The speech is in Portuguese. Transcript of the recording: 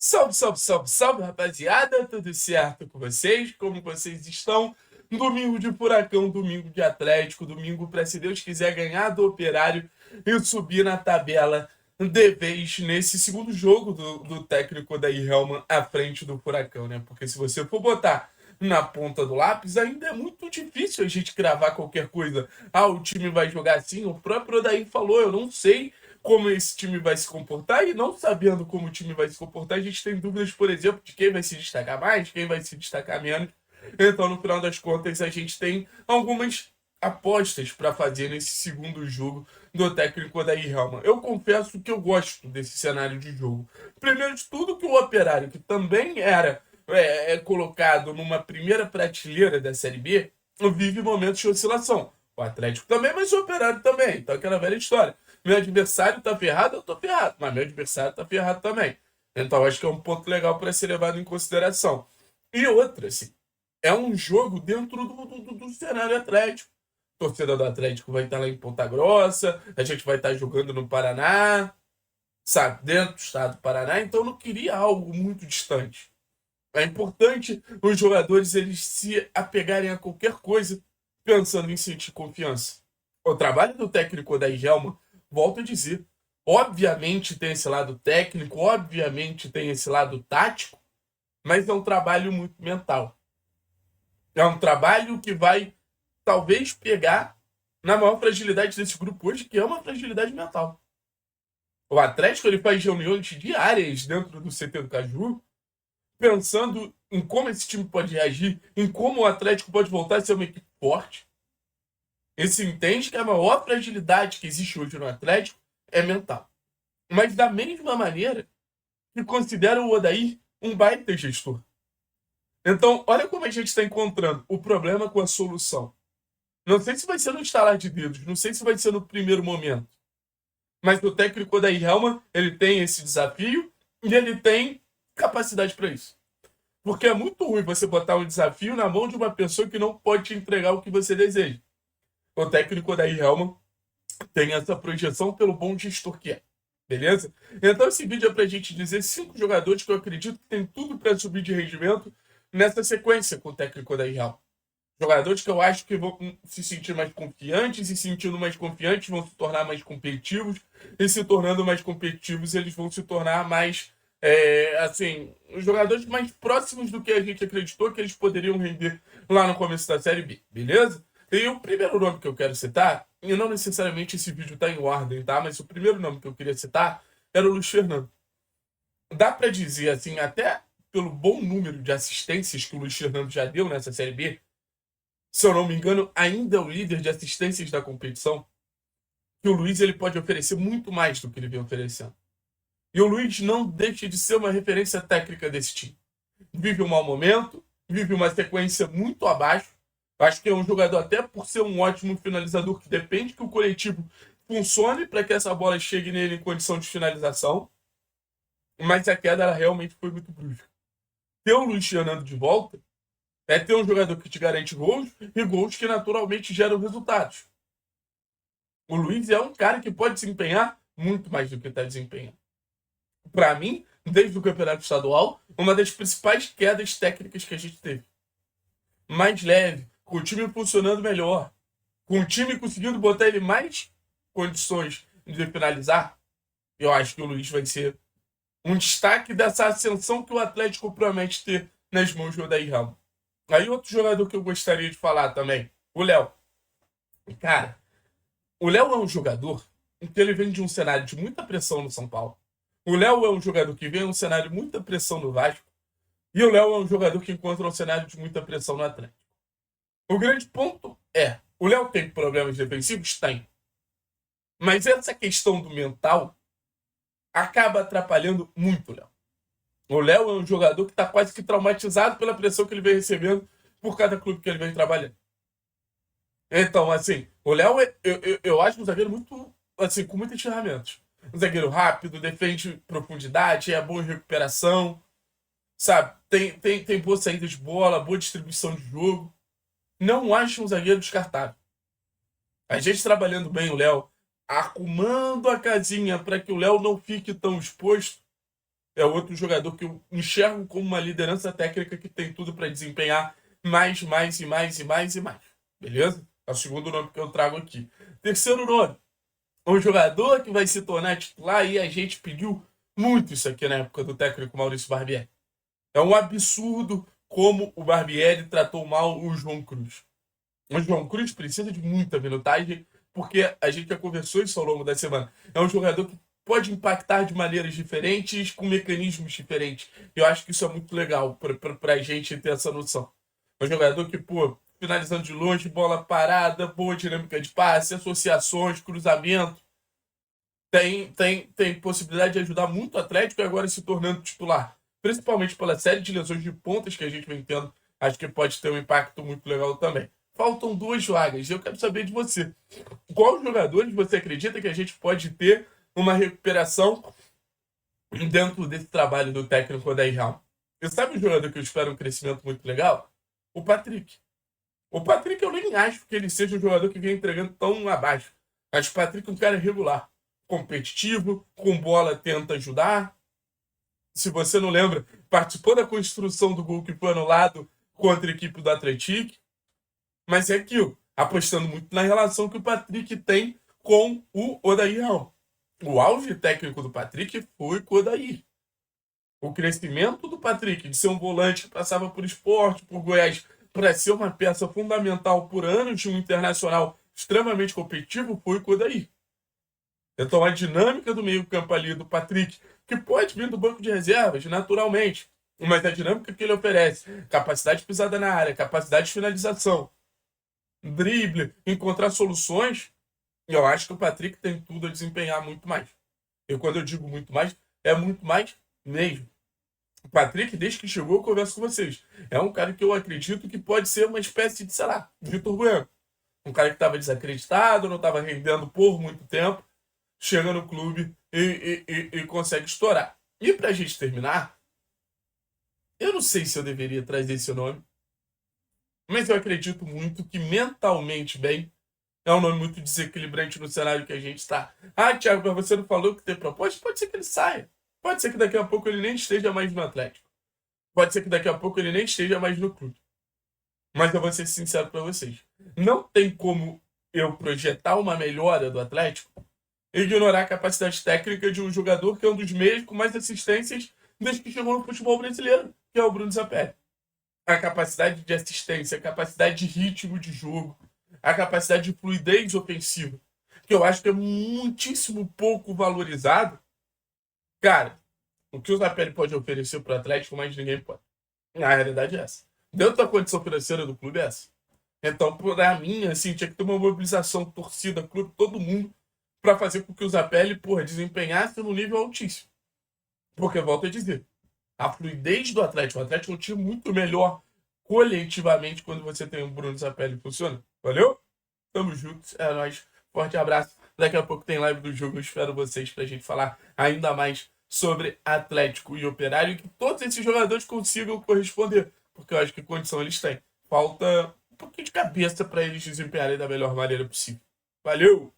Salve, salve, salve, salve, rapaziada! Tudo certo com vocês? Como vocês estão? Domingo de Furacão, domingo de Atlético, domingo para, se Deus quiser, ganhar do Operário e subir na tabela de vez nesse segundo jogo do técnico da Helman à frente do Furacão, né? Porque se você for botar na ponta do lápis, ainda é muito difícil a gente cravar qualquer coisa. Ah, o time vai jogar assim. O próprio Odair falou, eu não sei como esse time vai se comportar, e não sabendo como o time vai se comportar, a gente tem dúvidas, por exemplo, de quem vai se destacar mais, quem vai se destacar menos. Então, no final das contas, a gente tem algumas apostas para fazer nesse segundo jogo do técnico da Helman. Eu confesso que eu gosto desse cenário de jogo. Primeiro de tudo, que o Operário, que também era colocado numa primeira prateleira da Série B, vive momentos de oscilação. O Atlético também, mas o Operário também. Então, aquela velha história. Meu adversário tá ferrado, eu tô ferrado. Mas meu adversário tá ferrado também. Então, acho que é um ponto legal para ser levado em consideração. E outra, assim, é um jogo dentro do cenário Atlético. A torcida do Atlético vai estar lá em Ponta Grossa, a gente vai estar jogando no Paraná, sabe, dentro do estado do Paraná. Então, eu não queria algo muito distante. É importante os jogadores eles se apegarem a qualquer coisa pensando em sentir confiança. O trabalho do técnico da Igelma, volto a dizer, obviamente tem esse lado técnico, obviamente tem esse lado tático, mas é um trabalho muito mental. É um trabalho que vai talvez pegar na maior fragilidade desse grupo hoje, que é uma fragilidade mental. O Atlético ele faz reuniões diárias dentro do CT do Caju, pensando em como esse time pode reagir, em como o Atlético pode voltar a ser uma equipe forte. E se entende que a maior fragilidade que existe hoje no Atlético é mental. Mas da mesma maneira que considera o Odair um baita gestor. Então, olha como a gente está encontrando o problema com a solução. Não sei se vai ser no estalar de dedos, não sei se vai ser no primeiro momento. Mas o técnico Odair Helman, ele tem esse desafio e ele tem capacidade para isso. Porque é muito ruim você botar um desafio na mão de uma pessoa que não pode te entregar o que você deseja. O técnico da Helman tem essa projeção pelo bom gestor que é. Beleza? Então esse vídeo é pra gente dizer 5 jogadores que eu acredito que tem tudo para subir de rendimento nessa sequência com o técnico da Helman. Jogadores que eu acho que vão se sentir mais confiantes, e sentindo mais confiantes vão se tornar mais competitivos, e se tornando mais competitivos eles vão se tornar mais assim, os jogadores mais próximos do que a gente acreditou que eles poderiam render lá no começo da Série B, beleza? E o primeiro nome que eu quero citar, e não necessariamente esse vídeo tá em ordem, tá? Mas o primeiro nome que eu queria citar era o Luiz Fernando. Dá para dizer, assim, até pelo bom número de assistências que o Luiz Fernando já deu nessa Série B, se eu não me engano, ainda é o líder de assistências da competição, que o Luiz ele pode oferecer muito mais do que ele vem oferecendo. E o Luiz não deixa de ser uma referência técnica desse time. Vive um mau momento, vive uma sequência muito abaixo. Acho que é um jogador, até por ser um ótimo finalizador, que depende que o coletivo funcione para que essa bola chegue nele em condição de finalização. Mas a queda ela realmente foi muito brusca. Ter o Luiz Fernando de volta é ter um jogador que te garante gols e gols que naturalmente geram resultados. O Luiz é um cara que pode desempenhar muito mais do que está desempenhando. Para mim, desde o campeonato estadual, uma das principais quedas técnicas que a gente teve. Mais leve, com o time funcionando melhor, com o time conseguindo botar ele mais condições de finalizar, eu acho que o Luiz vai ser um destaque dessa ascensão que o Atlético promete ter nas mãos do Odair Helman. Aí outro jogador que eu gostaria de falar também, o Léo. Cara, o Léo é um jogador que ele vem de um cenário de muita pressão no São Paulo. O Léo é um jogador que vem de um cenário de muita pressão no Vasco. E o Léo é um jogador que encontra um cenário de muita pressão no Atlético. O grande ponto é, o Léo tem problemas defensivos? Tem. Mas essa questão do mental acaba atrapalhando muito o Léo. O Léo é um jogador que está quase que traumatizado pela pressão que ele vem recebendo por cada clube que ele vem trabalhando. Então, assim, o Léo, eu acho um zagueiro muito, assim, com muitas ferramentas. Um zagueiro rápido, defende profundidade, é bom em recuperação, sabe? Tem boa saída de bola, boa distribuição de jogo. Não acho um zagueiro descartável. A gente trabalhando bem o Léo, arrumando a casinha para que o Léo não fique tão exposto, é outro jogador que eu enxergo como uma liderança técnica que tem tudo para desempenhar mais e mais e mais e mais. Beleza? É o segundo nome que eu trago aqui. Terceiro nome, um jogador que vai se tornar titular e a gente pediu muito isso aqui na época do técnico Maurício Barbieri. É um absurdo como o Barbieri tratou mal o João Cruz. O João Cruz precisa de muita minutagem, porque a gente já conversou isso ao longo da semana. É um jogador que pode impactar de maneiras diferentes, com mecanismos diferentes. Eu acho que isso é muito legal para a gente ter essa noção. É um jogador que, pô, finalizando de longe, bola parada, boa dinâmica de passe, associações, cruzamento. Tem possibilidade de ajudar muito o Atlético e agora se tornando titular. Principalmente pela série de lesões de pontas que a gente vem tendo. Acho que pode ter um impacto muito legal também. Faltam duas vagas. Eu quero saber de você. Qual jogadores você acredita que a gente pode ter uma recuperação dentro desse trabalho do técnico Odair Helm? E sabe um jogador que eu espero um crescimento muito legal? O Patrick. O Patrick eu nem acho que ele seja um jogador que vem entregando tão abaixo. Acho o Patrick um cara regular. Competitivo, com bola tenta ajudar. Se você não lembra, participou da construção do gol que foi anulado contra a equipe do Atlético. Mas é aquilo, apostando muito na relação que o Patrick tem com o Odair Helm. O auge técnico do Patrick foi com o Odair. O crescimento do Patrick de ser um volante que passava por Sport, por Goiás, para ser uma peça fundamental por anos de um internacional extremamente competitivo foi com o Odair. Então a dinâmica do meio-campo ali do Patrick, que pode vir do banco de reservas, naturalmente, mas a dinâmica que ele oferece, capacidade de pisada na área, capacidade de finalização, drible, encontrar soluções, eu acho que o Patrick tem tudo a desempenhar muito mais. E quando eu digo muito mais, é muito mais mesmo. O Patrick, desde que chegou, eu converso com vocês. É um cara que eu acredito que pode ser uma espécie de, sei lá, Vitor Bueno. Um cara que estava desacreditado, não estava rendendo por muito tempo, chega no clube e consegue estourar. E pra gente terminar, eu não sei se eu deveria trazer esse nome, mas eu acredito muito que mentalmente bem é um nome muito desequilibrante no cenário que a gente está. Ah, Thiago, mas você não falou que tem proposta? Pode ser que ele saia. Pode ser que daqui a pouco ele nem esteja mais no Atlético. Pode ser que daqui a pouco ele nem esteja mais no clube. Mas eu vou ser sincero para vocês. Não tem como eu projetar uma melhora do Atlético e ignorar a capacidade técnica de um jogador que é um dos meios com mais assistências desde que chegou no futebol brasileiro, que é o Bruno Zapelli. A capacidade de assistência, a capacidade de ritmo de jogo, a capacidade de fluidez ofensiva, que eu acho que é muitíssimo pouco valorizado. Cara, o que o Zapelli pode oferecer para o Atlético, mais ninguém pode. A realidade é essa. Dentro da condição financeira do clube é essa. Então, para mim, assim, tinha que ter uma mobilização, torcida, clube, todo mundo, para fazer com que o Zapelli, porra, desempenhasse no nível altíssimo. Porque, volto a dizer, a fluidez do Atlético, o Atlético é um time muito melhor coletivamente quando você tem um Bruno Zapelli funcionando. Valeu? Tamo juntos, é nóis. Forte abraço. Daqui a pouco tem live do jogo. Eu espero vocês pra gente falar ainda mais sobre Atlético e Operário e que todos esses jogadores consigam corresponder, porque eu acho que condição eles têm. Falta um pouquinho de cabeça para eles desempenharem da melhor maneira possível. Valeu!